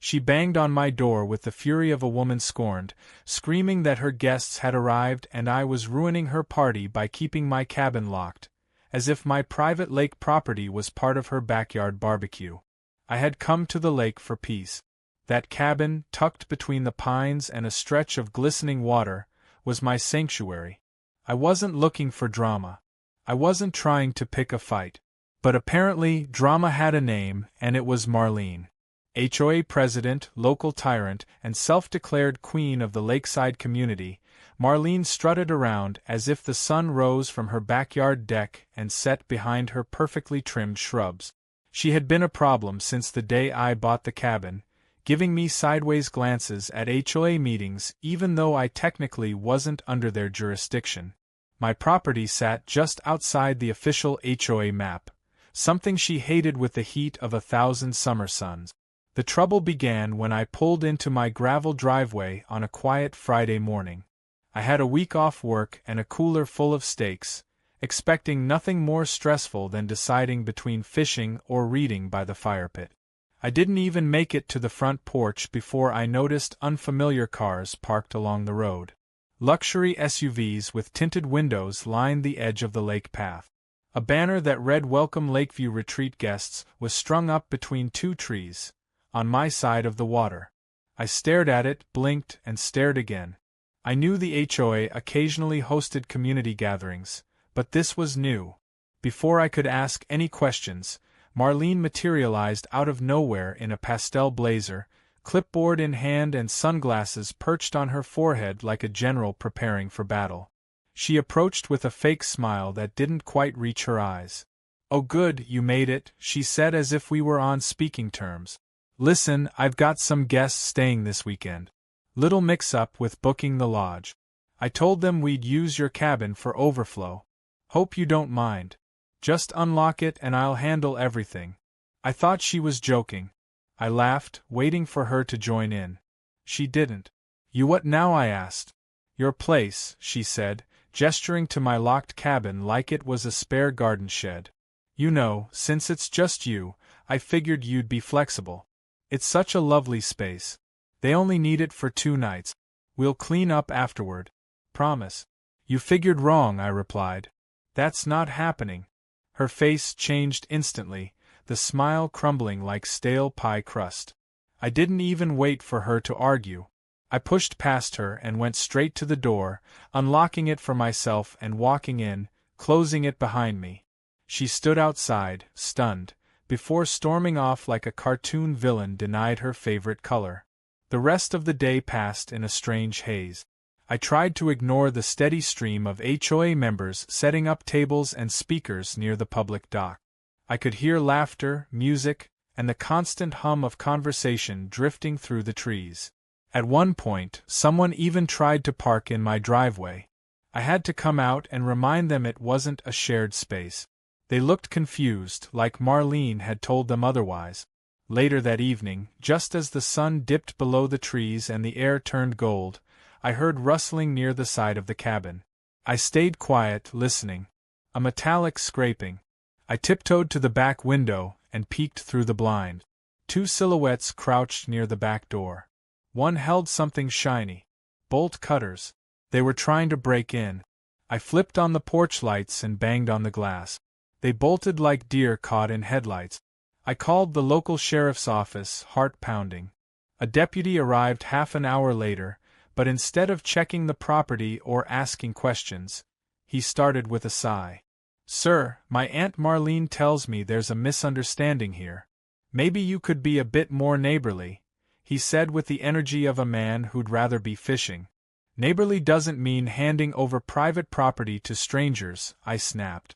She banged on my door with the fury of a woman scorned, screaming that her guests had arrived and I was ruining her party by keeping my cabin locked, as if my private lake property was part of her backyard barbecue. I had come to the lake for peace. That cabin, tucked between the pines and a stretch of glistening water, was my sanctuary. I wasn't looking for drama. I wasn't trying to pick a fight. But apparently, drama had a name, and it was Marlene. HOA president, local tyrant, and self-declared queen of the lakeside community, Marlene strutted around as if the sun rose from her backyard deck and set behind her perfectly trimmed shrubs. She had been a problem since the day I bought the cabin, giving me sideways glances at HOA meetings even though I technically wasn't under their jurisdiction. My property sat just outside the official HOA map, something she hated with the heat of 1,000 summer suns. The trouble began when I pulled into my gravel driveway on a quiet Friday morning. I had a week off work and a cooler full of steaks, expecting nothing more stressful than deciding between fishing or reading by the fire pit. I didn't even make it to the front porch before I noticed unfamiliar cars parked along the road. Luxury SUVs with tinted windows lined the edge of the lake path. A banner that read "Welcome Lakeview Retreat Guests" was strung up between two trees, on my side of the water. I stared at it, blinked, and stared again. I knew the HOA occasionally hosted community gatherings, but this was new. Before I could ask any questions, Marlene materialized out of nowhere in a pastel blazer, clipboard in hand and sunglasses perched on her forehead like a general preparing for battle. She approached with a fake smile that didn't quite reach her eyes. "Oh good, you made it," she said as if we were on speaking terms. "Listen, I've got some guests staying this weekend. Little mix-up with booking the lodge. I told them we'd use your cabin for overflow. Hope you don't mind. Just unlock it and I'll handle everything." I thought she was joking. I laughed, waiting for her to join in. She didn't. "You what now?" I asked. "Your place," she said, gesturing to my locked cabin like it was a spare garden shed. "You know, since it's just you, I figured you'd be flexible. It's such a lovely space. They only need it for 2 nights. We'll clean up afterward. Promise." "You figured wrong," I replied. "That's not happening." Her face changed instantly, the smile crumbling like stale pie crust. I didn't even wait for her to argue. I pushed past her and went straight to the door, unlocking it for myself and walking in, closing it behind me. She stood outside, stunned, before storming off like a cartoon villain denied her favorite color. The rest of the day passed in a strange haze. I tried to ignore the steady stream of HOA members setting up tables and speakers near the public dock. I could hear laughter, music, and the constant hum of conversation drifting through the trees. At one point, someone even tried to park in my driveway. I had to come out and remind them it wasn't a shared space. They looked confused, like Marlene had told them otherwise. Later that evening, just as the sun dipped below the trees and the air turned gold, I heard rustling near the side of the cabin. I stayed quiet, listening. A metallic scraping. I tiptoed to the back window and peeked through the blind. 2 silhouettes crouched near the back door. One held something shiny. Bolt cutters. They were trying to break in. I flipped on the porch lights and banged on the glass. They bolted like deer caught in headlights. I called the local sheriff's office, heart pounding. A deputy arrived half an hour later, but instead of checking the property or asking questions, he started with a sigh. "Sir, my Aunt Marlene tells me there's a misunderstanding here. Maybe you could be a bit more neighborly," he said with the energy of a man who'd rather be fishing. "Neighborly doesn't mean handing over private property to strangers," I snapped.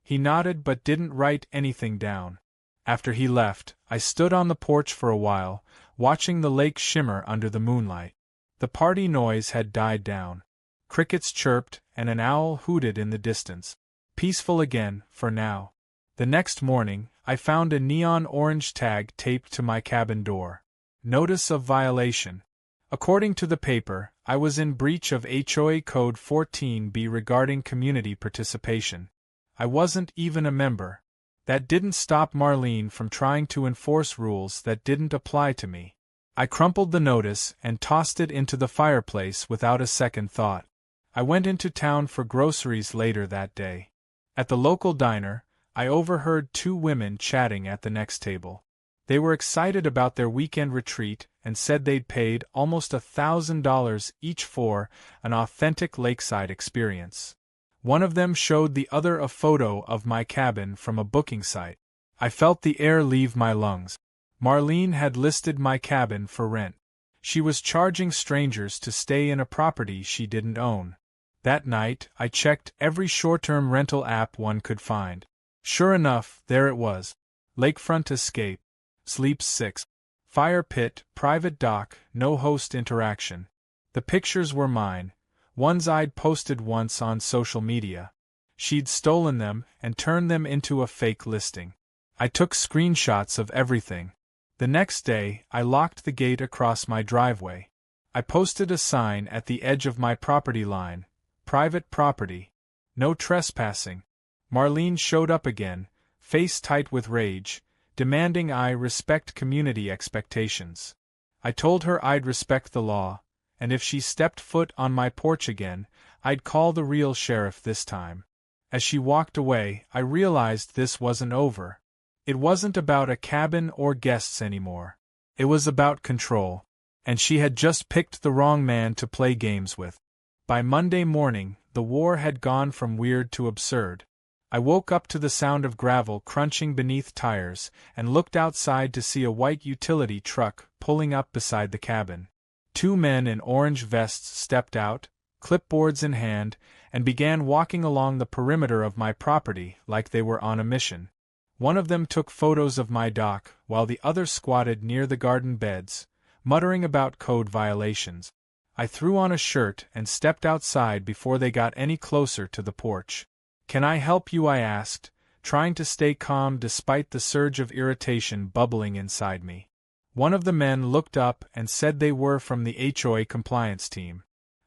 He nodded but didn't write anything down. After he left, I stood on the porch for a while, watching the lake shimmer under the moonlight. The party noise had died down. Crickets chirped, and an owl hooted in the distance. Peaceful again, for now. The next morning, I found a neon orange tag taped to my cabin door. Notice of violation. According to the paper, I was in breach of HOA Code 14B regarding community participation. I wasn't even a member. That didn't stop Marlene from trying to enforce rules that didn't apply to me. I crumpled the notice and tossed it into the fireplace without a second thought. I went into town for groceries later that day. At the local diner, I overheard two women chatting at the next table. They were excited about their weekend retreat and said they'd paid almost $1,000 each for an authentic lakeside experience. One of them showed the other a photo of my cabin from a booking site. I felt the air leave my lungs. Marlene had listed my cabin for rent. She was charging strangers to stay in a property she didn't own. That night, I checked every short-term rental app one could find. Sure enough, there it was. Lakefront escape. Sleeps 6. Fire pit, private dock, no host interaction. The pictures were mine, ones I'd posted once on social media. She'd stolen them and turned them into a fake listing. I took screenshots of everything. The next day, I locked the gate across my driveway. I posted a sign at the edge of my property line. Private property. No trespassing. Marlene showed up again, face tight with rage, demanding I respect community expectations. I told her I'd respect the law, and if she stepped foot on my porch again, I'd call the real sheriff this time. As she walked away, I realized this wasn't over. It wasn't about a cabin or guests anymore. It was about control, and she had just picked the wrong man to play games with. By Monday morning, the war had gone from weird to absurd. I woke up to the sound of gravel crunching beneath tires and looked outside to see a white utility truck pulling up beside the cabin. Two men in orange vests stepped out, clipboards in hand, and began walking along the perimeter of my property like they were on a mission. One of them took photos of my dock, while the other squatted near the garden beds, muttering about code violations. I threw on a shirt and stepped outside before they got any closer to the porch. "Can I help you?" I asked, trying to stay calm despite the surge of irritation bubbling inside me. One of the men looked up and said they were from the HOA compliance team.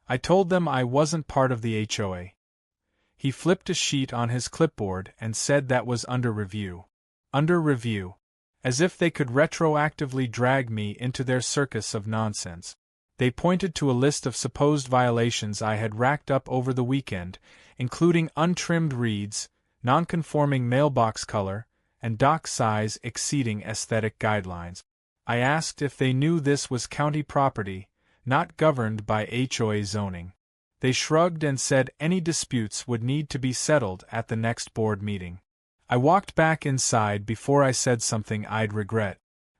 I told them I wasn't part of the HOA. He flipped a sheet on his clipboard and said that was under review. Under review. As if they could retroactively drag me into their circus of nonsense. They pointed to a list of supposed violations I had racked up over the weekend, including untrimmed reeds, non-conforming mailbox color, and dock size exceeding aesthetic guidelines. I asked if they knew this was county property, not governed by HOA zoning. They shrugged and said any disputes would need to be settled at the next board meeting. I walked back inside before I said something I'd regret.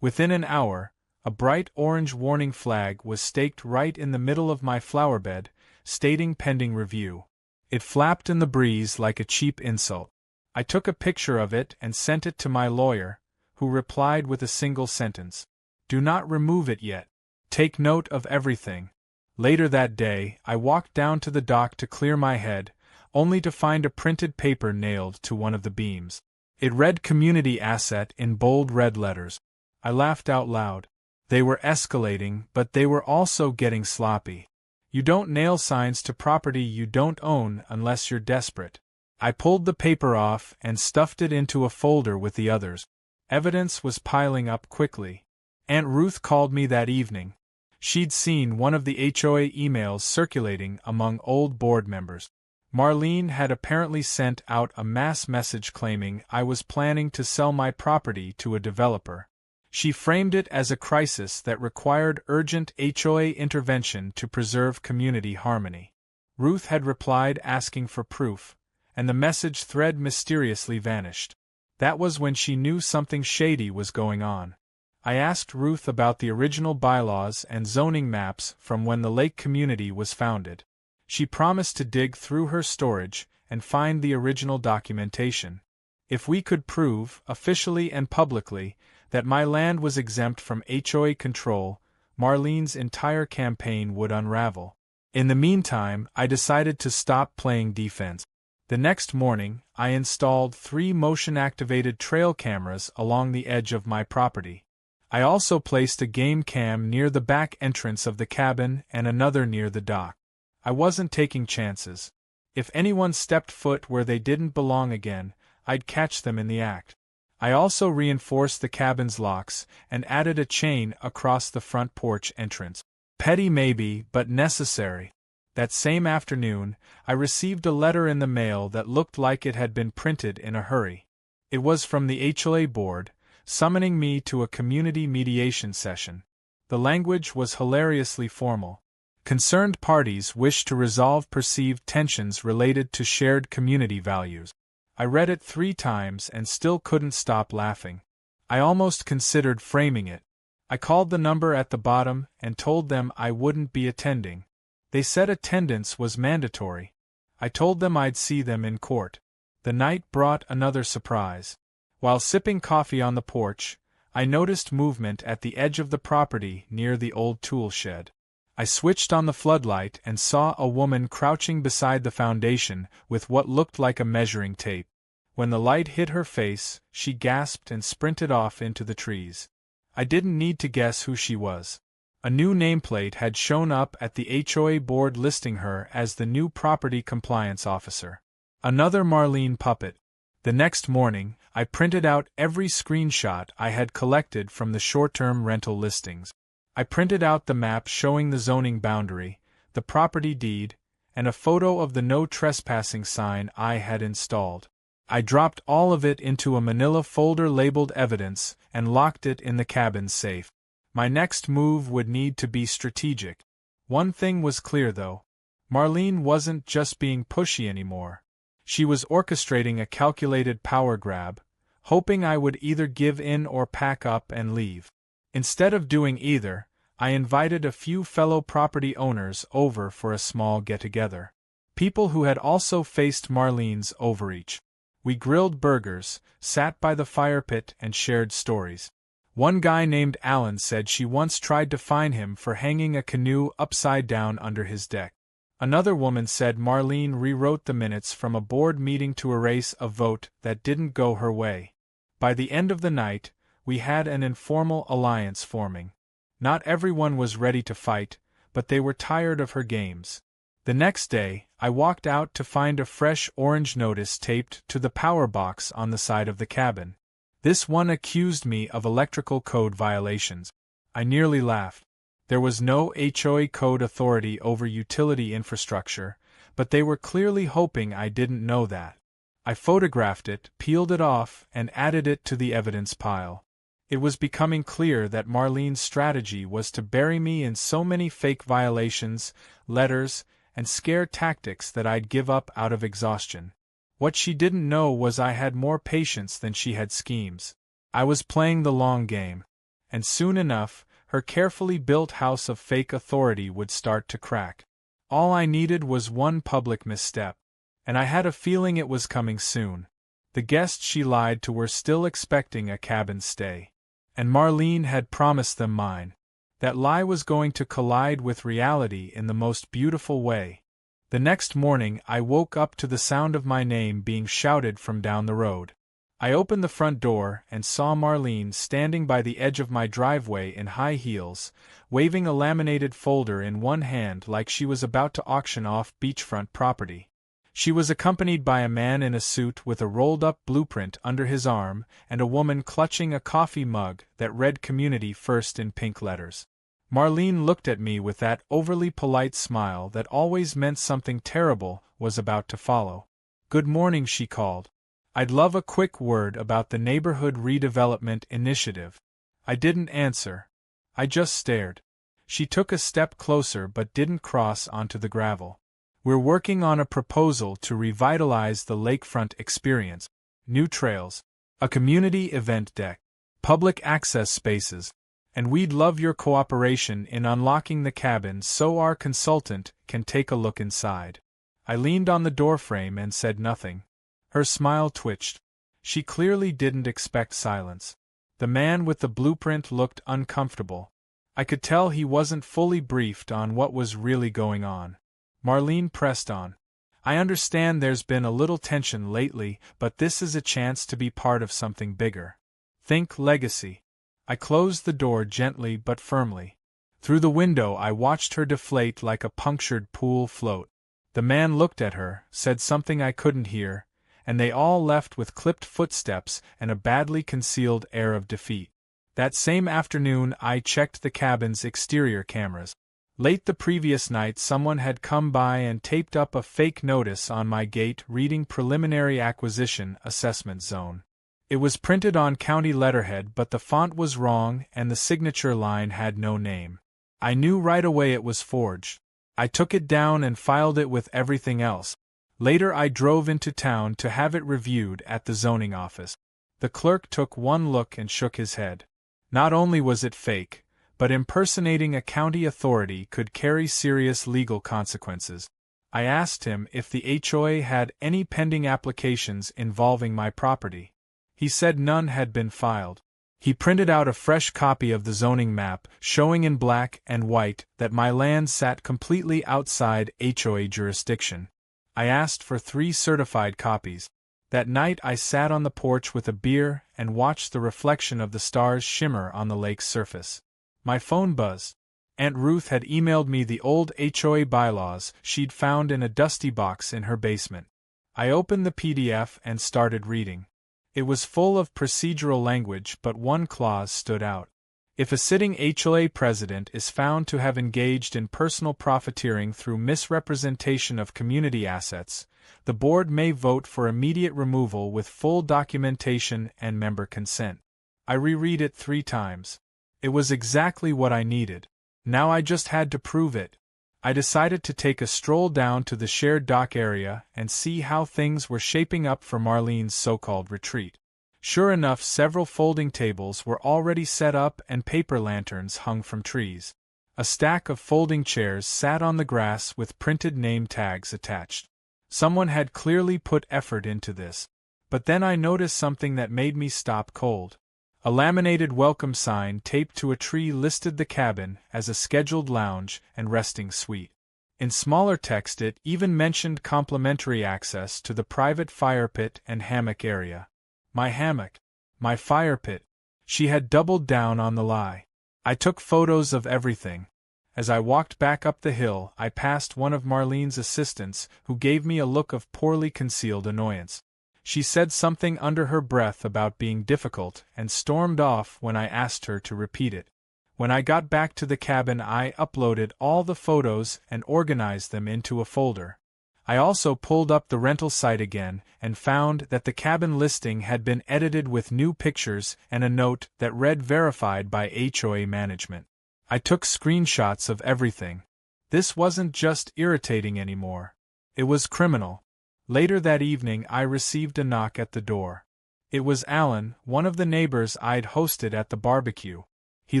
Within an hour, a bright orange warning flag was staked right in the middle of my flower bed, stating pending review. It flapped in the breeze like a cheap insult. I took a picture of it and sent it to my lawyer, who replied with a single sentence. "Do not remove it yet. Take note of everything." Later that day, I walked down to the dock to clear my head, only to find a printed paper nailed to one of the beams. It read "Community Asset" in bold red letters. I laughed out loud. They were escalating, but they were also getting sloppy. You don't nail signs to property you don't own unless you're desperate. I pulled the paper off and stuffed it into a folder with the others. Evidence was piling up quickly. Aunt Ruth called me that evening. She'd seen one of the HOA emails circulating among old board members. Marlene had apparently sent out a mass message claiming I was planning to sell my property to a developer. She framed it as a crisis that required urgent HOA intervention to preserve community harmony. Ruth had replied asking for proof, and the message thread mysteriously vanished. That was when she knew something shady was going on. I asked Ruth about the original bylaws and zoning maps from when the lake community was founded. She promised to dig through her storage and find the original documentation. If we could prove, officially and publicly, that my land was exempt from HOA control, Marlene's entire campaign would unravel. In the meantime, I decided to stop playing defense. The next morning, I installed 3 motion-activated trail cameras along the edge of my property. I also placed a game cam near the back entrance of the cabin and another near the dock. I wasn't taking chances. If anyone stepped foot where they didn't belong again, I'd catch them in the act. I also reinforced the cabin's locks and added a chain across the front porch entrance. Petty maybe, but necessary. That same afternoon, I received a letter in the mail that looked like it had been printed in a hurry. It was from the HOA board, summoning me to a community mediation session. The language was hilariously formal. Concerned parties wished to resolve perceived tensions related to shared community values. I read it 3 times and still couldn't stop laughing. I almost considered framing it. I called the number at the bottom and told them I wouldn't be attending. They said attendance was mandatory. I told them I'd see them in court. The night brought another surprise. While sipping coffee on the porch, I noticed movement at the edge of the property near the old tool shed. I switched on the floodlight and saw a woman crouching beside the foundation with what looked like a measuring tape. When the light hit her face, she gasped and sprinted off into the trees. I didn't need to guess who she was. A new nameplate had shown up at the HOA board listing her as the new property compliance officer. Another Marlene puppet. The next morning, I printed out every screenshot I had collected from the short-term rental listings. I printed out the map showing the zoning boundary, the property deed, and a photo of the no trespassing sign I had installed. I dropped all of it into a manila folder labeled evidence and locked it in the cabin's safe. My next move would need to be strategic. One thing was clear though. Marlene wasn't just being pushy anymore. She was orchestrating a calculated power grab, hoping I would either give in or pack up and leave. Instead of doing either, I invited a few fellow property owners over for a small get-together. People who had also faced Marlene's overreach. We grilled burgers, sat by the fire pit and shared stories. One guy named Alan said she once tried to fine him for hanging a canoe upside down under his deck. Another woman said Marlene rewrote the minutes from a board meeting to erase a vote that didn't go her way. By the end of the night, we had an informal alliance forming. Not everyone was ready to fight, but they were tired of her games. The next day, I walked out to find a fresh orange notice taped to the power box on the side of the cabin. This one accused me of electrical code violations. I nearly laughed. There was no HOA code authority over utility infrastructure, but they were clearly hoping I didn't know that. I photographed it, peeled it off, and added it to the evidence pile. It was becoming clear that Marlene's strategy was to bury me in so many fake violations, letters, and scare tactics that I'd give up out of exhaustion. What she didn't know was I had more patience than she had schemes. I was playing the long game. And soon enough, her carefully built house of fake authority would start to crack. All I needed was one public misstep. And I had a feeling it was coming soon. The guests she lied to were still expecting a cabin stay. And Marlene had promised them mine. That lie was going to collide with reality in the most beautiful way. The next morning I woke up to the sound of my name being shouted from down the road. I opened the front door and saw Marlene standing by the edge of my driveway in high heels, waving a laminated folder in one hand like she was about to auction off beachfront property. She was accompanied by a man in a suit with a rolled-up blueprint under his arm and a woman clutching a coffee mug that read Community First in pink letters. Marlene looked at me with that overly polite smile that always meant something terrible was about to follow. "Good morning," she called. "I'd love a quick word about the Neighborhood Redevelopment Initiative." I didn't answer. I just stared. She took a step closer but didn't cross onto the gravel. "We're working on a proposal to revitalize the lakefront experience. New trails, a community event deck, public access spaces, and we'd love your cooperation in unlocking the cabin so our consultant can take a look inside." I leaned on the doorframe and said nothing. Her smile twitched. She clearly didn't expect silence. The man with the blueprint looked uncomfortable. I could tell he wasn't fully briefed on what was really going on. Marlene pressed on. "I understand there's been a little tension lately, but this is a chance to be part of something bigger. Think legacy." I closed the door gently but firmly. Through the window I watched her deflate like a punctured pool float. The man looked at her, said something I couldn't hear, and they all left with clipped footsteps and a badly concealed air of defeat. That same afternoon I checked the cabin's exterior cameras. Late the previous night someone had come by and taped up a fake notice on my gate reading Preliminary Acquisition Assessment Zone. It was printed on county letterhead, but the font was wrong and the signature line had no name. I knew right away it was forged. I took it down and filed it with everything else. Later I drove into town to have it reviewed at the zoning office. The clerk took one look and shook his head. Not only was it fake, but impersonating a county authority could carry serious legal consequences. I asked him if the HOA had any pending applications involving my property. He said none had been filed. He printed out a fresh copy of the zoning map, showing in black and white that my land sat completely outside HOA jurisdiction. I asked for 3 certified copies. That night I sat on the porch with a beer and watched the reflection of the stars shimmer on the lake's surface. My phone buzzed. Aunt Ruth had emailed me the old HOA bylaws she'd found in a dusty box in her basement. I opened the PDF and started reading. It was full of procedural language, but one clause stood out. If a sitting HOA president is found to have engaged in personal profiteering through misrepresentation of community assets, the board may vote for immediate removal with full documentation and member consent. I reread it 3 times. It was exactly what I needed. Now I just had to prove it. I decided to take a stroll down to the shared dock area and see how things were shaping up for Marlene's so-called retreat. Sure enough, several folding tables were already set up and paper lanterns hung from trees. A stack of folding chairs sat on the grass with printed name tags attached. Someone had clearly put effort into this. But then I noticed something that made me stop cold. A laminated welcome sign taped to a tree listed the cabin as a scheduled lounge and resting suite. In smaller text it even mentioned complimentary access to the private fire pit and hammock area. My hammock. My fire pit. She had doubled down on the lie. I took photos of everything. As I walked back up the hill, I passed one of Marlene's assistants, who gave me a look of poorly concealed annoyance. She said something under her breath about being difficult and stormed off when I asked her to repeat it. When I got back to the cabin, I uploaded all the photos and organized them into a folder. I also pulled up the rental site again and found that the cabin listing had been edited with new pictures and a note that read verified by HOA management. I took screenshots of everything. This wasn't just irritating anymore. It was criminal. Later that evening I received a knock at the door. It was Alan, one of the neighbors I'd hosted at the barbecue. He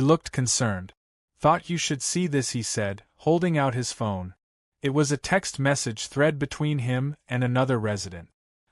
looked concerned. "Thought you should see this," he said, holding out his phone. It was a text message thread between him and another resident.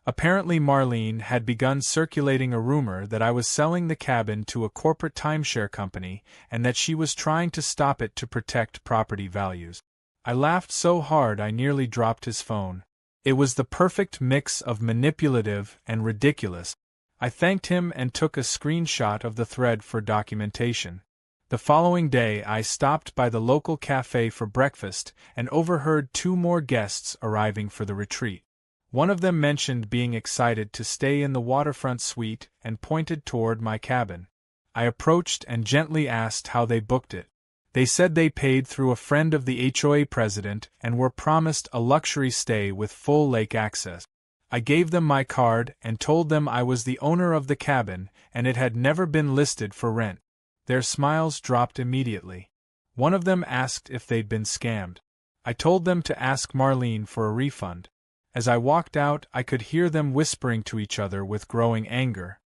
Apparently Marlene had begun circulating a rumor that I was selling the cabin to a corporate timeshare company and that she was trying to stop it to protect property values. I laughed so hard I nearly dropped his phone. It was the perfect mix of manipulative and ridiculous. I thanked him and took a screenshot of the thread for documentation. The following day I stopped by the local cafe for breakfast and overheard 2 more guests arriving for the retreat. One of them mentioned being excited to stay in the waterfront suite and pointed toward my cabin. I approached and gently asked how they booked it. They said they paid through a friend of the HOA president and were promised a luxury stay with full lake access. I gave them my card and told them I was the owner of the cabin and it had never been listed for rent. Their smiles dropped immediately. One of them asked if they'd been scammed. I told them to ask Marlene for a refund. As I walked out, I could hear them whispering to each other with growing anger.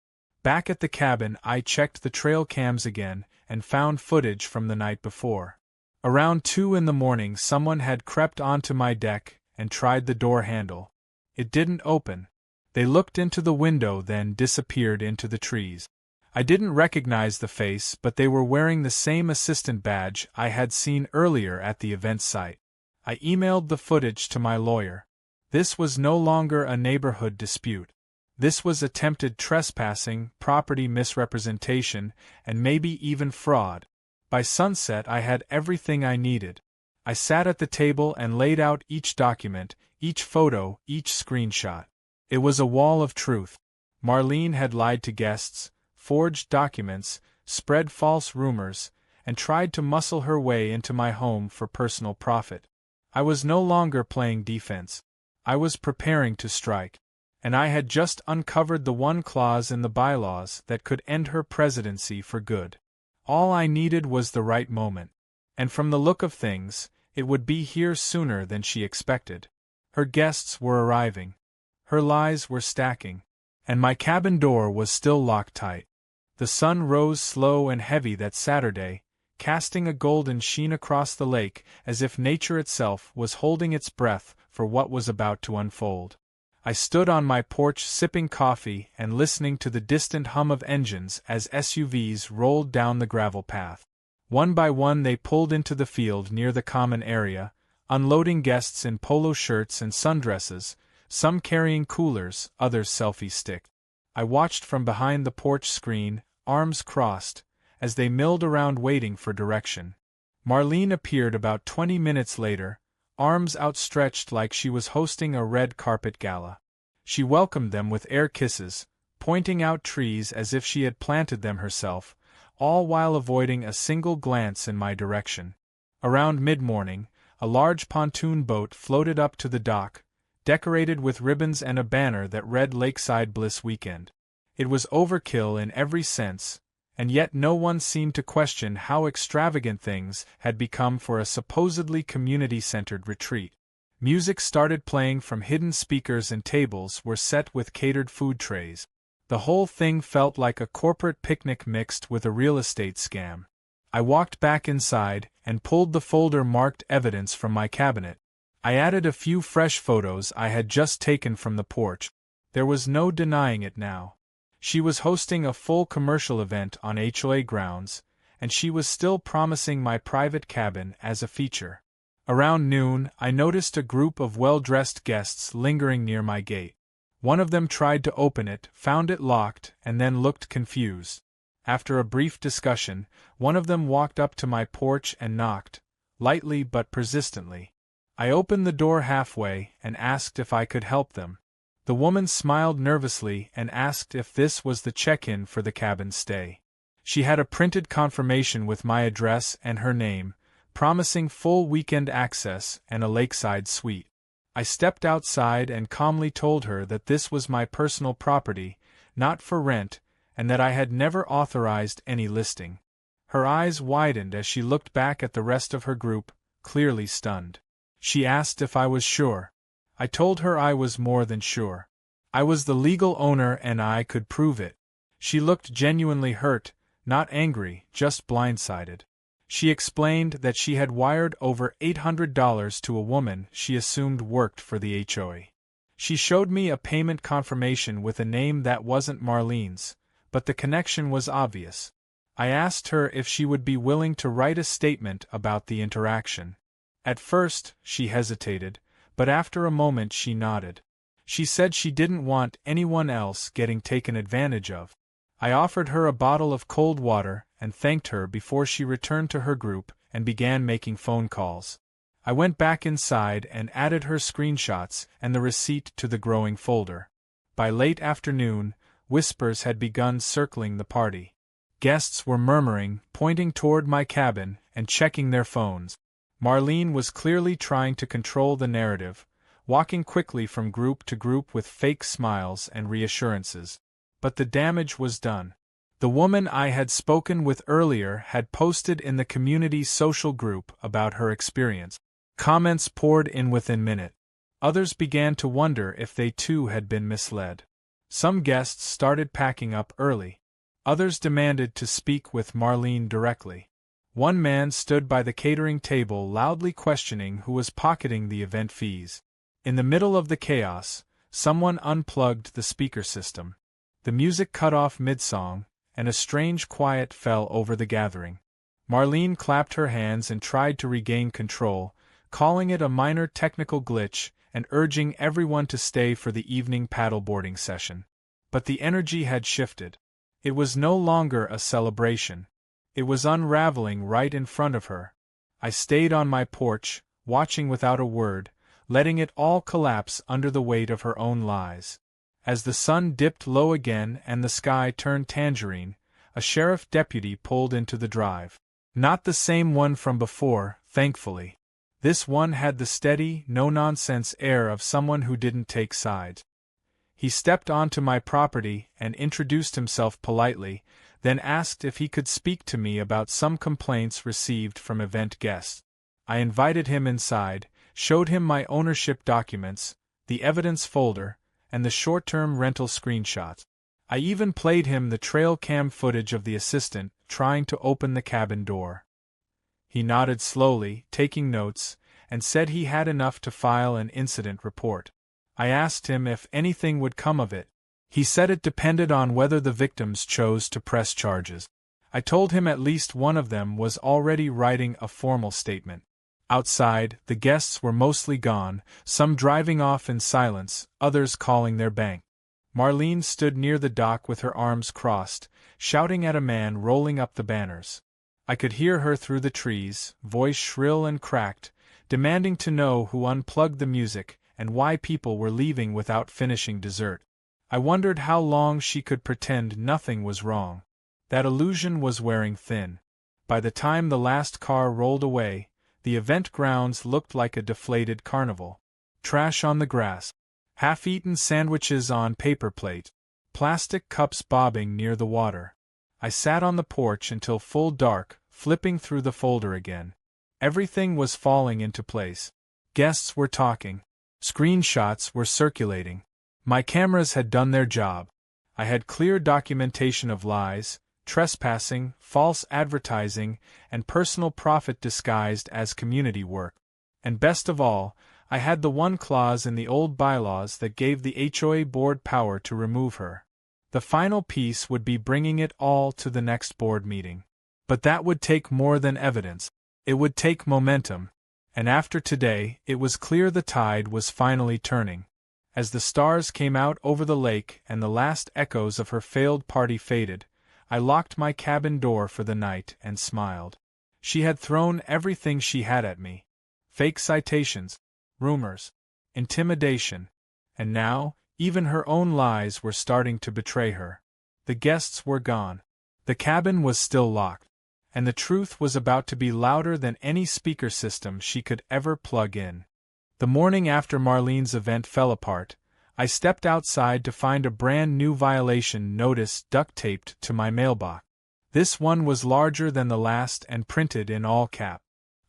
Back at the cabin, I checked the trail cams again and found footage from the night before. Around 2 in the morning, someone had crept onto my deck and tried the door handle. It didn't open. They looked into the window, then disappeared into the trees. I didn't recognize the face, but they were wearing the same assistant badge I had seen earlier at the event site. I emailed the footage to my lawyer. This was no longer a neighborhood dispute. This was attempted trespassing, property misrepresentation, and maybe even fraud. By sunset I had everything I needed. I sat at the table and laid out each document, each photo, each screenshot. It was a wall of truth. Marlene had lied to guests, forged documents, spread false rumors, and tried to muscle her way into my home for personal profit. I was no longer playing defense. I was preparing to strike. And I had just uncovered the one clause in the bylaws that could end her presidency for good. All I needed was the right moment. And from the look of things, it would be here sooner than she expected. Her guests were arriving. Her lies were stacking. And my cabin door was still locked tight. The sun rose slow and heavy that Saturday, casting a golden sheen across the lake as if nature itself was holding its breath for what was about to unfold. I stood on my porch sipping coffee and listening to the distant hum of engines as SUVs rolled down the gravel path. One by one they pulled into the field near the common area, unloading guests in polo shirts and sundresses, some carrying coolers, others selfie stick. I watched from behind the porch screen, arms crossed, as they milled around waiting for direction. Marlene appeared about 20 minutes later, arms outstretched like she was hosting a red carpet gala. She welcomed them with air kisses, pointing out trees as if she had planted them herself, all while avoiding a single glance in my direction. Around mid-morning, a large pontoon boat floated up to the dock, decorated with ribbons and a banner that read Lakeside Bliss Weekend. It was overkill in every sense, and yet no one seemed to question how extravagant things had become for a supposedly community-centered retreat. Music started playing from hidden speakers and tables were set with catered food trays. The whole thing felt like a corporate picnic mixed with a real estate scam. I walked back inside and pulled the folder marked evidence from my cabinet. I added a few fresh photos I had just taken from the porch. There was no denying it now. She was hosting a full commercial event on HOA grounds, and she was still promising my private cabin as a feature. Around noon, I noticed a group of well-dressed guests lingering near my gate. One of them tried to open it, found it locked, and then looked confused. After a brief discussion, one of them walked up to my porch and knocked, lightly but persistently. I opened the door halfway and asked if I could help them. The woman smiled nervously and asked if this was the check-in for the cabin stay. She had a printed confirmation with my address and her name, promising full weekend access and a lakeside suite. I stepped outside and calmly told her that this was my personal property, not for rent, and that I had never authorized any listing. Her eyes widened as she looked back at the rest of her group, clearly stunned. She asked if I was sure. I told her I was more than sure. I was the legal owner and I could prove it. She looked genuinely hurt, not angry, just blindsided. She explained that she had wired over $800 to a woman she assumed worked for the HOA. She showed me a payment confirmation with a name that wasn't Marlene's, but the connection was obvious. I asked her if she would be willing to write a statement about the interaction. At first, she hesitated, but after a moment she nodded. She said she didn't want anyone else getting taken advantage of. I offered her a bottle of cold water and thanked her before she returned to her group and began making phone calls. I went back inside and added her screenshots and the receipt to the growing folder. By late afternoon, whispers had begun circling the party. Guests were murmuring, pointing toward my cabin, and checking their phones. Marlene was clearly trying to control the narrative, walking quickly from group to group with fake smiles and reassurances. But the damage was done. The woman I had spoken with earlier had posted in the community's social group about her experience. Comments poured in within minutes. Others began to wonder if they too had been misled. Some guests started packing up early. Others demanded to speak with Marlene directly. One man stood by the catering table loudly questioning who was pocketing the event fees. In the middle of the chaos, someone unplugged the speaker system. The music cut off mid-song, and a strange quiet fell over the gathering. Marlene clapped her hands and tried to regain control, calling it a minor technical glitch and urging everyone to stay for the evening paddleboarding session. But the energy had shifted. It was no longer a celebration. It was unraveling right in front of her. I stayed on my porch, watching without a word, letting it all collapse under the weight of her own lies. As the sun dipped low again and the sky turned tangerine, a sheriff deputy pulled into the drive. Not the same one from before, thankfully. This one had the steady, no-nonsense air of someone who didn't take sides. He stepped onto my property and introduced himself politely, then asked if he could speak to me about some complaints received from event guests. I invited him inside, showed him my ownership documents, the evidence folder, and the short-term rental screenshots. I even played him the trail cam footage of the assistant trying to open the cabin door. He nodded slowly, taking notes, and said he had enough to file an incident report. I asked him if anything would come of it. He said it depended on whether the victims chose to press charges. I told him at least one of them was already writing a formal statement. Outside, the guests were mostly gone, some driving off in silence, others calling their bank. Marlene stood near the dock with her arms crossed, shouting at a man rolling up the banners. I could hear her through the trees, voice shrill and cracked, demanding to know who unplugged the music and why people were leaving without finishing dessert. I wondered how long she could pretend nothing was wrong. That illusion was wearing thin. By the time the last car rolled away, the event grounds looked like a deflated carnival. Trash on the grass, half-eaten sandwiches on paper plate, plastic cups bobbing near the water. I sat on the porch until full dark, flipping through the folder again. Everything was falling into place. Guests were talking. Screenshots were circulating. My cameras had done their job. I had clear documentation of lies, trespassing, false advertising, and personal profit disguised as community work. And best of all, I had the one clause in the old bylaws that gave the HOA board power to remove her. The final piece would be bringing it all to the next board meeting. But that would take more than evidence. It would take momentum. And after today, it was clear the tide was finally turning. As the stars came out over the lake and the last echoes of her failed party faded, I locked my cabin door for the night and smiled. She had thrown everything she had at me. Fake citations, rumors, intimidation, and now, even her own lies were starting to betray her. The guests were gone. The cabin was still locked, and the truth was about to be louder than any speaker system she could ever plug in. The morning after Marlene's event fell apart, I stepped outside to find a brand new violation notice duct-taped to my mailbox. This one was larger than the last and printed in all caps.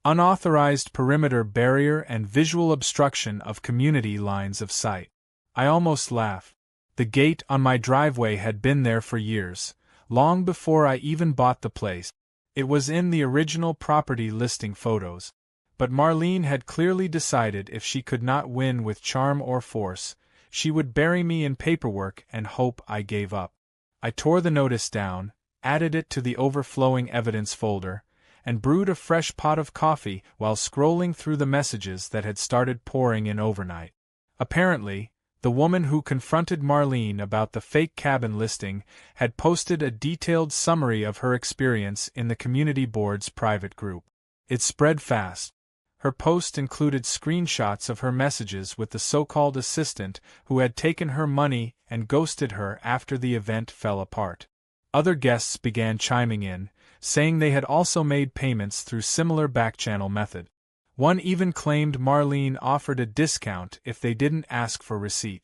Unauthorized perimeter barrier and visual obstruction of community lines of sight. I almost laughed. The gate on my driveway had been there for years, long before I even bought the place. It was in the original property listing photos. But Marlene had clearly decided if she could not win with charm or force, she would bury me in paperwork and hope I gave up. I tore the notice down, added it to the overflowing evidence folder, and brewed a fresh pot of coffee while scrolling through the messages that had started pouring in overnight. Apparently, the woman who confronted Marlene about the fake cabin listing had posted a detailed summary of her experience in the community board's private group. It spread fast. Her post included screenshots of her messages with the so-called assistant who had taken her money and ghosted her after the event fell apart. Other guests began chiming in, saying they had also made payments through similar back-channel method. One even claimed Marlene offered a discount if they didn't ask for receipt.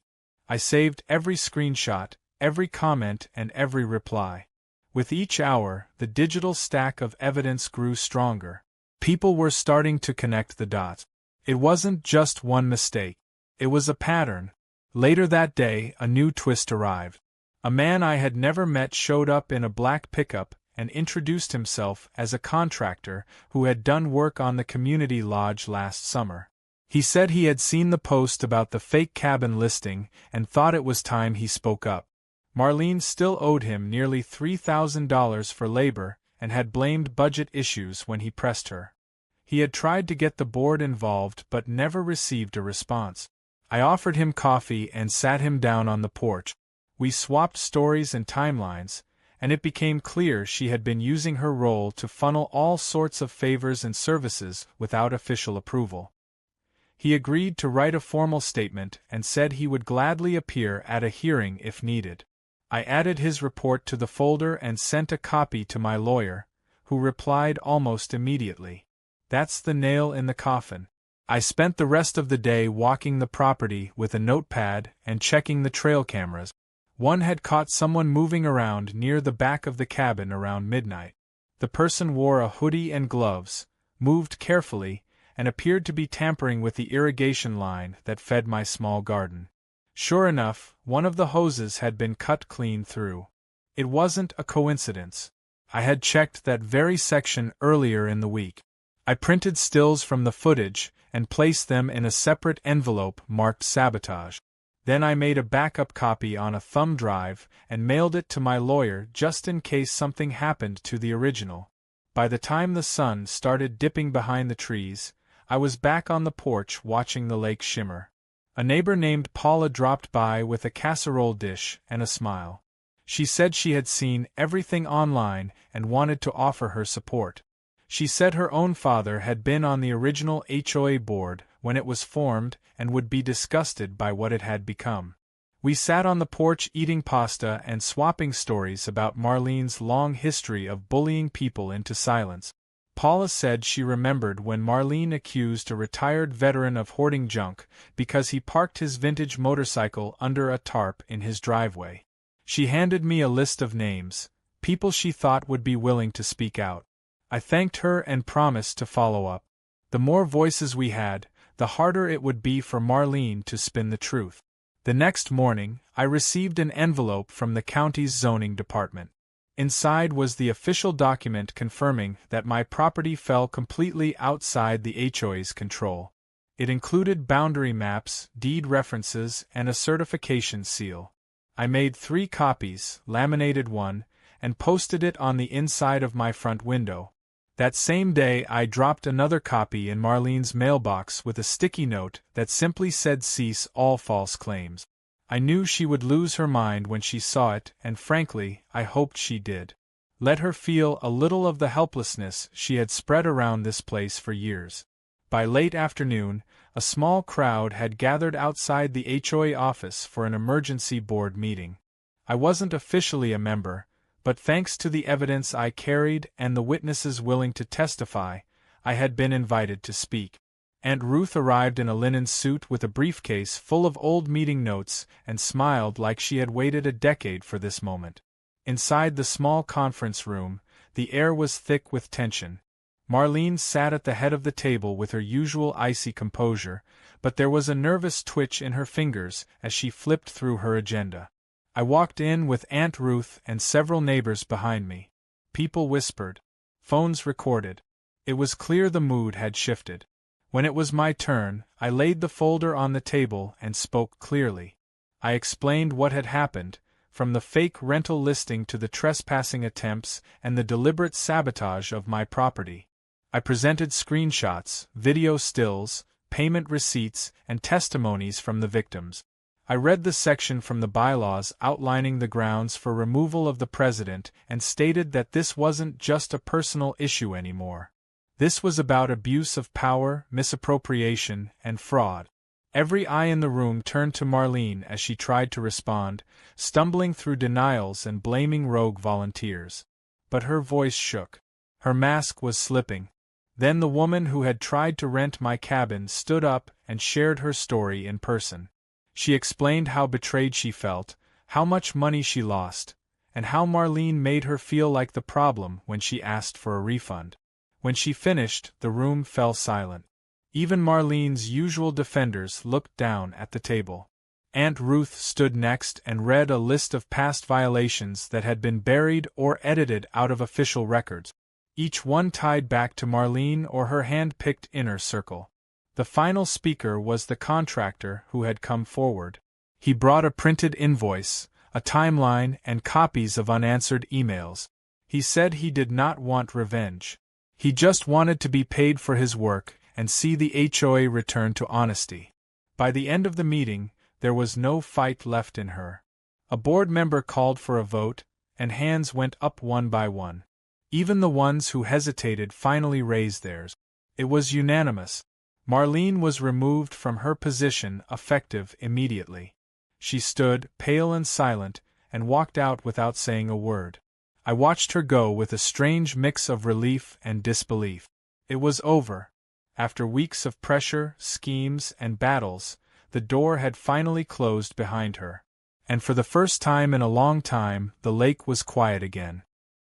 I saved every screenshot, every comment, and every reply. With each hour, the digital stack of evidence grew stronger. People were starting to connect the dots. It wasn't just one mistake. It was a pattern. Later that day, a new twist arrived. A man I had never met showed up in a black pickup and introduced himself as a contractor who had done work on the community lodge last summer. He said he had seen the post about the fake cabin listing and thought it was time he spoke up. Marlene still owed him nearly $3,000 for labor and had blamed budget issues when he pressed her. He had tried to get the board involved but never received a response. I offered him coffee and sat him down on the porch. We swapped stories and timelines, and it became clear she had been using her role to funnel all sorts of favors and services without official approval. He agreed to write a formal statement and said he would gladly appear at a hearing if needed. I added his report to the folder and sent a copy to my lawyer, who replied almost immediately. That's the nail in the coffin. I spent the rest of the day walking the property with a notepad and checking the trail cameras. One had caught someone moving around near the back of the cabin around midnight. The person wore a hoodie and gloves, moved carefully, and appeared to be tampering with the irrigation line that fed my small garden. Sure enough, one of the hoses had been cut clean through. It wasn't a coincidence. I had checked that very section earlier in the week. I printed stills from the footage and placed them in a separate envelope marked sabotage. Then I made a backup copy on a thumb drive and mailed it to my lawyer just in case something happened to the original. By the time the sun started dipping behind the trees, I was back on the porch watching the lake shimmer. A neighbor named Paula dropped by with a casserole dish and a smile. She said she had seen everything online and wanted to offer her support. She said her own father had been on the original HOA board when it was formed and would be disgusted by what it had become. We sat on the porch eating pasta and swapping stories about Marlene's long history of bullying people into silence. Paula said she remembered when Marlene accused a retired veteran of hoarding junk because he parked his vintage motorcycle under a tarp in his driveway. She handed me a list of names, people she thought would be willing to speak out. I thanked her and promised to follow up. The more voices we had, the harder it would be for Marlene to spin the truth. The next morning, I received an envelope from the county's zoning department. Inside was the official document confirming that my property fell completely outside the HOA's control. It included boundary maps, deed references, and a certification seal. I made 3 copies, laminated one, and posted it on the inside of my front window. That same day I dropped another copy in Marlene's mailbox with a sticky note that simply said cease all false claims. I knew she would lose her mind when she saw it, and frankly, I hoped she did. Let her feel a little of the helplessness she had spread around this place for years. By late afternoon, a small crowd had gathered outside the HOA office for an emergency board meeting. I wasn't officially a member, but thanks to the evidence I carried and the witnesses willing to testify, I had been invited to speak. Aunt Ruth arrived in a linen suit with a briefcase full of old meeting notes and smiled like she had waited a decade for this moment. Inside the small conference room, the air was thick with tension. Marlene sat at the head of the table with her usual icy composure, but there was a nervous twitch in her fingers as she flipped through her agenda. I walked in with Aunt Ruth and several neighbors behind me. People whispered. Phones recorded. It was clear the mood had shifted. When it was my turn, I laid the folder on the table and spoke clearly. I explained what had happened, from the fake rental listing to the trespassing attempts and the deliberate sabotage of my property. I presented screenshots, video stills, payment receipts, and testimonies from the victims. I read the section from the bylaws outlining the grounds for removal of the president and stated that this wasn't just a personal issue anymore. This was about abuse of power, misappropriation, and fraud. Every eye in the room turned to Marlene as she tried to respond, stumbling through denials and blaming rogue volunteers. But her voice shook. Her mask was slipping. Then the woman who had tried to rent my cabin stood up and shared her story in person. She explained how betrayed she felt, how much money she lost, and how Marlene made her feel like the problem when she asked for a refund. When she finished, the room fell silent. Even Marlene's usual defenders looked down at the table. Aunt Ruth stood next and read a list of past violations that had been buried or edited out of official records, each one tied back to Marlene or her hand-picked inner circle. The final speaker was the contractor who had come forward. He brought a printed invoice, a timeline, and copies of unanswered emails. He said he did not want revenge. He just wanted to be paid for his work and see the HOA return to honesty. By the end of the meeting, there was no fight left in her. A board member called for a vote, and hands went up one by one. Even the ones who hesitated finally raised theirs. It was unanimous. Marlene was removed from her position effective immediately. She stood, pale and silent, and walked out without saying a word. I watched her go with a strange mix of relief and disbelief. It was over. After weeks of pressure, schemes, and battles, the door had finally closed behind her. And for the first time in a long time, the lake was quiet again.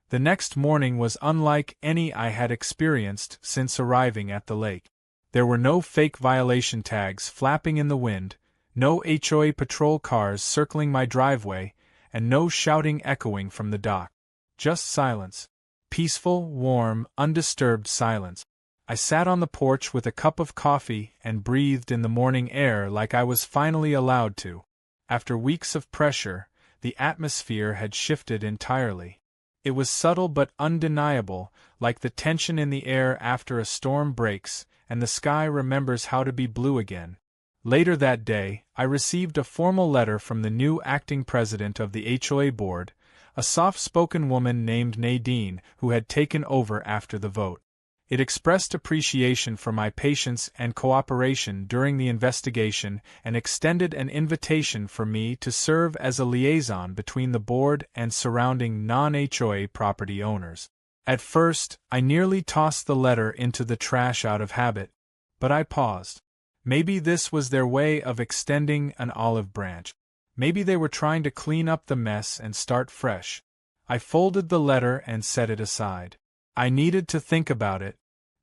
The next morning was unlike any I had experienced since arriving at the lake. There were no fake violation tags flapping in the wind, no HOA patrol cars circling my driveway, and no shouting echoing from the dock. Just silence. Peaceful, warm, undisturbed silence. I sat on the porch with a cup of coffee and breathed in the morning air like I was finally allowed to. After weeks of pressure, the atmosphere had shifted entirely. It was subtle but undeniable, like the tension in the air after a storm breaks, and the sky remembers how to be blue again. Later that day, I received a formal letter from the new acting president of the HOA board, a soft-spoken woman named Nadine, who had taken over after the vote. It expressed appreciation for my patience and cooperation during the investigation and extended an invitation for me to serve as a liaison between the board and surrounding non-HOA property owners. At first, I nearly tossed the letter into the trash out of habit, but I paused. Maybe this was their way of extending an olive branch. Maybe they were trying to clean up the mess and start fresh. I folded the letter and set it aside. I needed to think about it.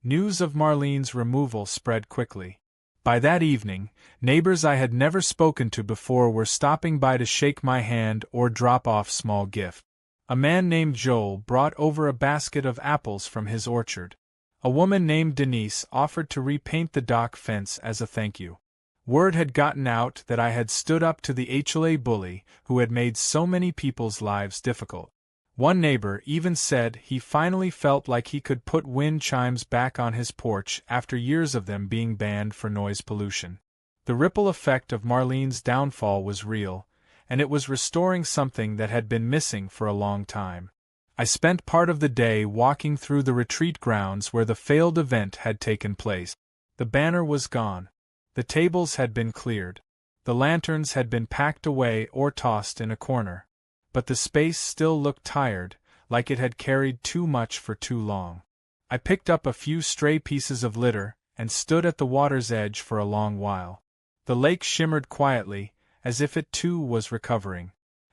News of Marlene's removal spread quickly. By that evening, neighbors I had never spoken to before were stopping by to shake my hand or drop off small gift. A man named Joel brought over a basket of apples from his orchard. A woman named Denise offered to repaint the dock fence as a thank you. Word had gotten out that I had stood up to the HOA bully who had made so many people's lives difficult. One neighbor even said he finally felt like he could put wind chimes back on his porch after years of them being banned for noise pollution. The ripple effect of Marlene's downfall was real, and it was restoring something that had been missing for a long time. I spent part of the day walking through the retreat grounds where the failed event had taken place. The banner was gone. The tables had been cleared. The lanterns had been packed away or tossed in a corner. But the space still looked tired, like it had carried too much for too long. I picked up a few stray pieces of litter and stood at the water's edge for a long while. The lake shimmered quietly, as if it too was recovering.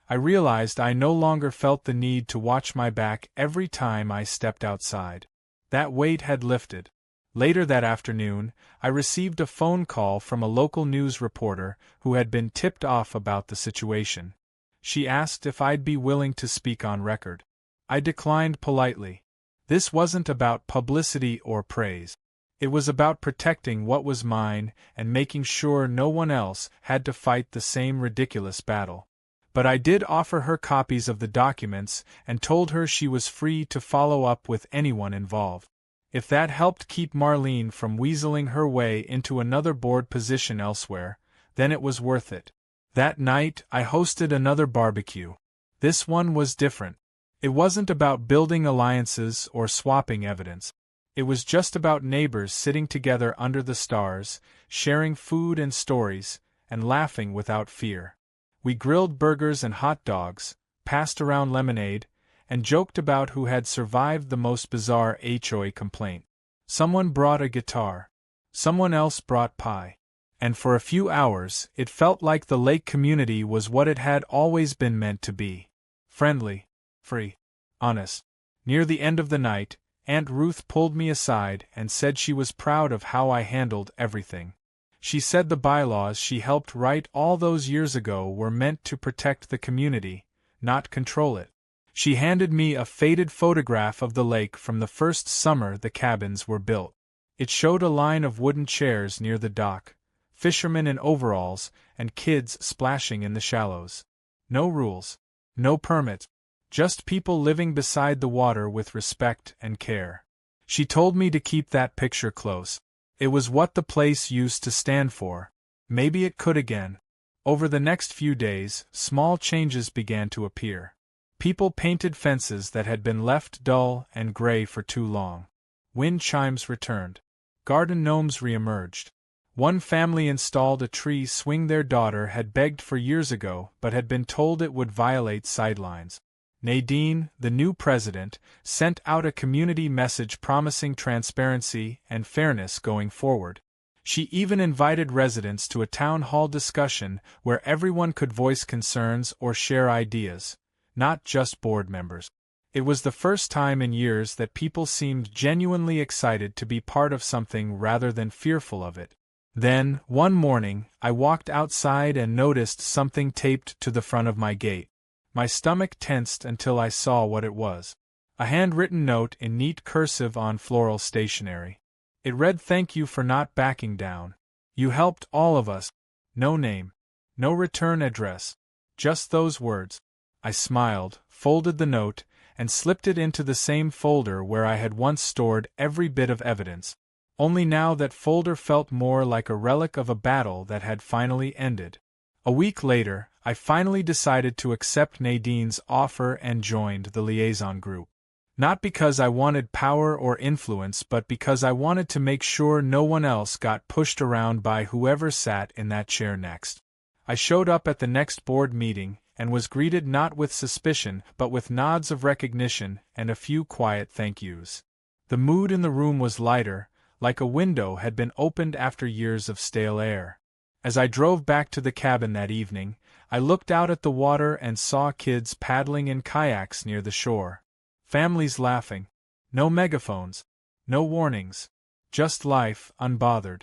I realized I no longer felt the need to watch my back every time I stepped outside. That weight had lifted. Later that afternoon, I received a phone call from a local news reporter who had been tipped off about the situation. She asked if I'd be willing to speak on record. I declined politely. This wasn't about publicity or praise. It was about protecting what was mine and making sure no one else had to fight the same ridiculous battle. But I did offer her copies of the documents and told her she was free to follow up with anyone involved. If that helped keep Marlene from weaseling her way into another board position elsewhere, then it was worth it. That night, I hosted another barbecue. This one was different. It wasn't about building alliances or swapping evidence. It was just about neighbors sitting together under the stars, sharing food and stories, and laughing without fear. We grilled burgers and hot dogs, passed around lemonade, and joked about who had survived the most bizarre HOA complaint. Someone brought a guitar. Someone else brought pie. And for a few hours, it felt like the lake community was what it had always been meant to be. Friendly, free, honest. Near the end of the night, Aunt Ruth pulled me aside and said she was proud of how I handled everything. She said the bylaws she helped write all those years ago were meant to protect the community, not control it. She handed me a faded photograph of the lake from the first summer the cabins were built. It showed a line of wooden chairs near the dock, fishermen in overalls, and kids splashing in the shallows. No rules. No permits. Just people living beside the water with respect and care. She told me to keep that picture close. It was what the place used to stand for. Maybe it could again. Over the next few days, small changes began to appear. People painted fences that had been left dull and gray for too long. Wind chimes returned. Garden gnomes reemerged. One family installed a tree swing their daughter had begged for years ago but had been told it would violate sidelines. Nadine, the new president, sent out a community message promising transparency and fairness going forward. She even invited residents to a town hall discussion where everyone could voice concerns or share ideas, not just board members. It was the first time in years that people seemed genuinely excited to be part of something rather than fearful of it. Then, one morning, I walked outside and noticed something taped to the front of my gate. My stomach tensed until I saw what it was. A handwritten note in neat cursive on floral stationery. It read, "Thank you for not backing down. You helped all of us." No name. No return address. Just those words. I smiled, folded the note, and slipped it into the same folder where I had once stored every bit of evidence. Only now that folder felt more like a relic of a battle that had finally ended. A week later, I finally decided to accept Nadine's offer and joined the liaison group. Not because I wanted power or influence, but because I wanted to make sure no one else got pushed around by whoever sat in that chair next. I showed up at the next board meeting and was greeted not with suspicion but with nods of recognition and a few quiet thank yous. The mood in the room was lighter, like a window had been opened after years of stale air. As I drove back to the cabin that evening, I looked out at the water and saw kids paddling in kayaks near the shore. Families laughing. No megaphones. No warnings. Just life, unbothered.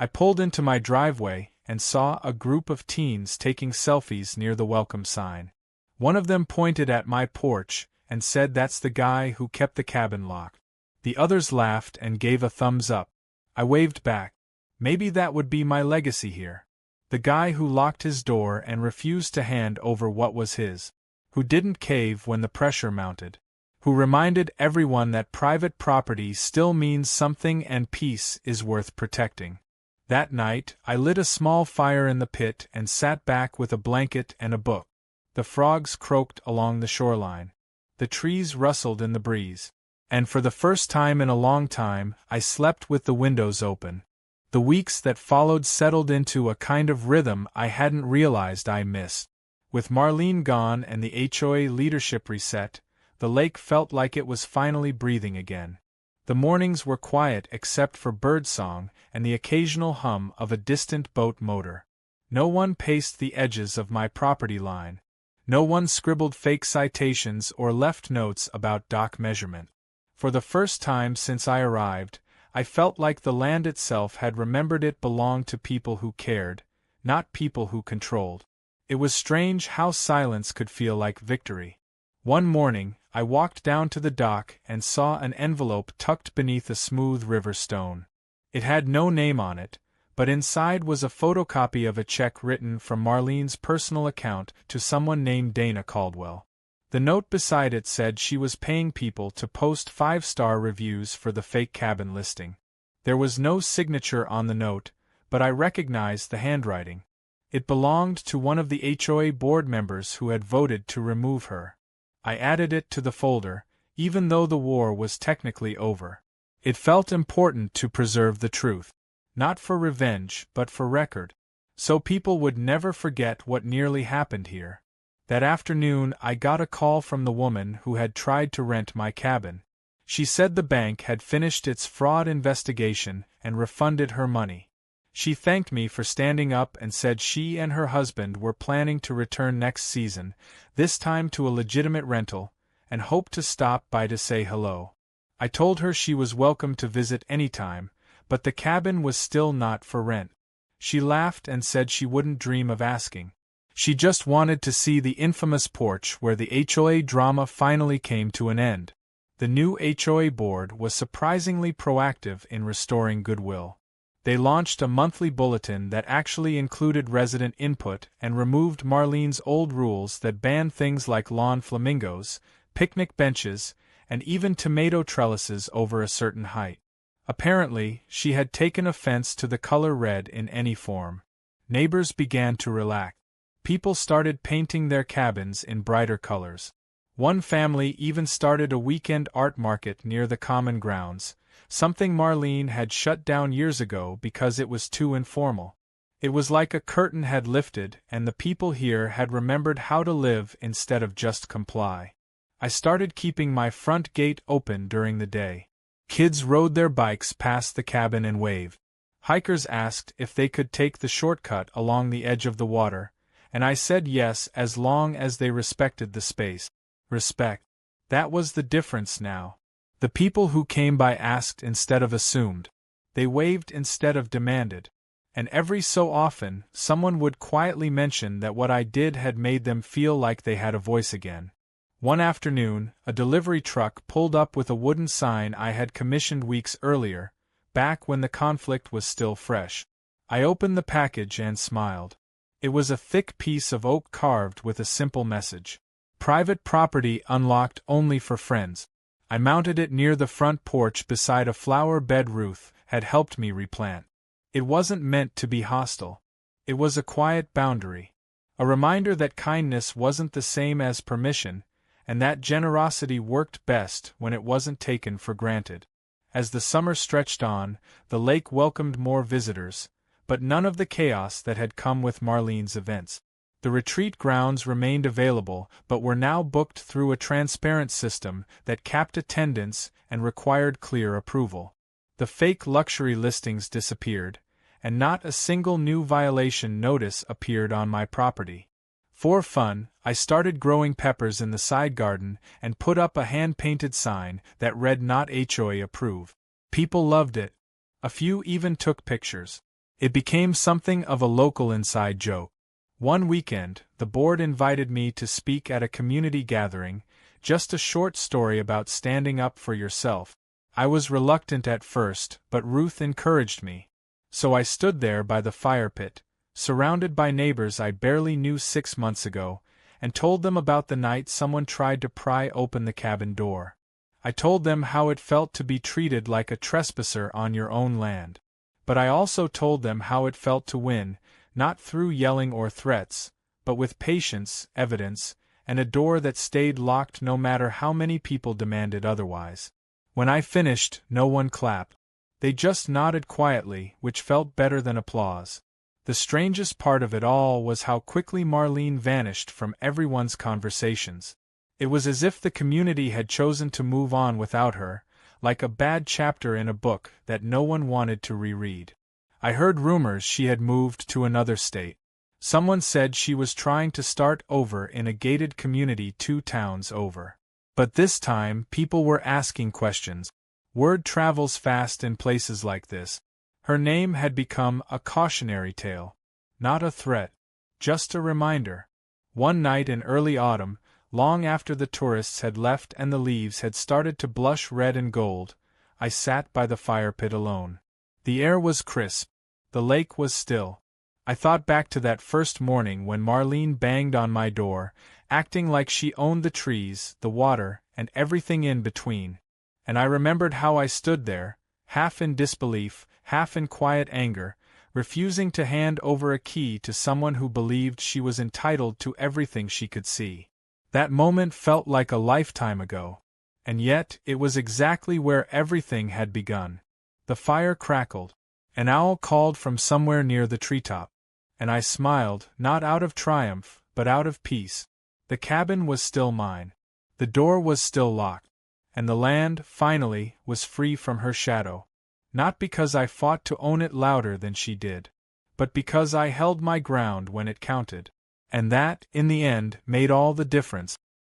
I pulled into my driveway and saw a group of teens taking selfies near the welcome sign. One of them pointed at my porch and said, "That's the guy who kept the cabin locked." The others laughed and gave a thumbs up. I waved back. Maybe that would be my legacy here. The guy who locked his door and refused to hand over what was his. Who didn't cave when the pressure mounted. Who reminded everyone that private property still means something and peace is worth protecting. That night, I lit a small fire in the pit and sat back with a blanket and a book. The frogs croaked along the shoreline. The trees rustled in the breeze. And for the first time in a long time, I slept with the windows open. The weeks that followed settled into a kind of rhythm I hadn't realized I missed. With Marlene gone and the HOA leadership reset, the lake felt like it was finally breathing again. The mornings were quiet except for birdsong and the occasional hum of a distant boat motor. No one paced the edges of my property line. No one scribbled fake citations or left notes about dock measurement. For the first time since I arrived, I felt like the land itself had remembered it belonged to people who cared, not people who controlled. It was strange how silence could feel like victory. One morning, I walked down to the dock and saw an envelope tucked beneath a smooth river stone. It had no name on it, but inside was a photocopy of a check written from Marlene's personal account to someone named Dana Caldwell. The note beside it said she was paying people to post 5-star reviews for the fake cabin listing. There was no signature on the note, but I recognized the handwriting. It belonged to one of the HOA board members who had voted to remove her. I added it to the folder, even though the war was technically over. It felt important to preserve the truth. Not for revenge, but for record. So people would never forget what nearly happened here. That afternoon I got a call from the woman who had tried to rent my cabin. She said the bank had finished its fraud investigation and refunded her money. She thanked me for standing up and said she and her husband were planning to return next season, this time to a legitimate rental, and hoped to stop by to say hello. I told her she was welcome to visit anytime, but the cabin was still not for rent. She laughed and said she wouldn't dream of asking. She just wanted to see the infamous porch where the HOA drama finally came to an end. The new HOA board was surprisingly proactive in restoring goodwill. They launched a monthly bulletin that actually included resident input and removed Marlene's old rules that banned things like lawn flamingos, picnic benches, and even tomato trellises over a certain height. Apparently, she had taken offense to the color red in any form. Neighbors began to relax. People started painting their cabins in brighter colors. One family even started a weekend art market near the common grounds, something Marlene had shut down years ago because it was too informal. It was like a curtain had lifted and the people here had remembered how to live instead of just comply. I started keeping my front gate open during the day. Kids rode their bikes past the cabin and waved. Hikers asked if they could take the shortcut along the edge of the water, and I said yes as long as they respected the space. Respect. That was the difference now. The people who came by asked instead of assumed. They waved instead of demanded. And every so often, someone would quietly mention that what I did had made them feel like they had a voice again. One afternoon, a delivery truck pulled up with a wooden sign I had commissioned weeks earlier, back when the conflict was still fresh. I opened the package and smiled. It was a thick piece of oak carved with a simple message. Private property unlocked only for friends. I mounted it near the front porch beside a flower bed Ruth had helped me replant. It wasn't meant to be hostile. It was a quiet boundary. A reminder that kindness wasn't the same as permission, and that generosity worked best when it wasn't taken for granted. As the summer stretched on, the lake welcomed more visitors, but none of the chaos that had come with Marlene's events. The retreat grounds remained available but were now booked through a transparent system that capped attendance and required clear approval. The fake luxury listings disappeared, and not a single new violation notice appeared on my property. For fun, I started growing peppers in the side garden and put up a hand-painted sign that read "Not HOA approved." People loved it. A few even took pictures. It became something of a local inside joke. One weekend, the board invited me to speak at a community gathering, just a short story about standing up for yourself. I was reluctant at first, but Ruth encouraged me. So I stood there by the fire pit, surrounded by neighbors I barely knew 6 months ago, and told them about the night someone tried to pry open the cabin door. I told them how it felt to be treated like a trespasser on your own land. But I also told them how it felt to win, not through yelling or threats, but with patience, evidence, and a door that stayed locked no matter how many people demanded otherwise. When I finished, no one clapped. They just nodded quietly, which felt better than applause. The strangest part of it all was how quickly Marlene vanished from everyone's conversations. It was as if the community had chosen to move on without her, like a bad chapter in a book that no one wanted to reread. I heard rumors she had moved to another state. Someone said she was trying to start over in a gated community 2 towns over. But this time, people were asking questions. Word travels fast in places like this. Her name had become a cautionary tale. Not a threat. Just a reminder. One night in early autumn, long after the tourists had left and the leaves had started to blush red and gold, I sat by the fire pit alone. The air was crisp. The lake was still. I thought back to that first morning when Marlene banged on my door, acting like she owned the trees, the water, and everything in between. And I remembered how I stood there, half in disbelief, half in quiet anger, refusing to hand over a key to someone who believed she was entitled to everything she could see. That moment felt like a lifetime ago. And yet, it was exactly where everything had begun. The fire crackled. An owl called from somewhere near the treetop. And I smiled, not out of triumph, but out of peace. The cabin was still mine. The door was still locked. And the land, finally, was free from her shadow. Not because I fought to own it louder than she did, but because I held my ground when it counted. And that, in the end, made all the difference.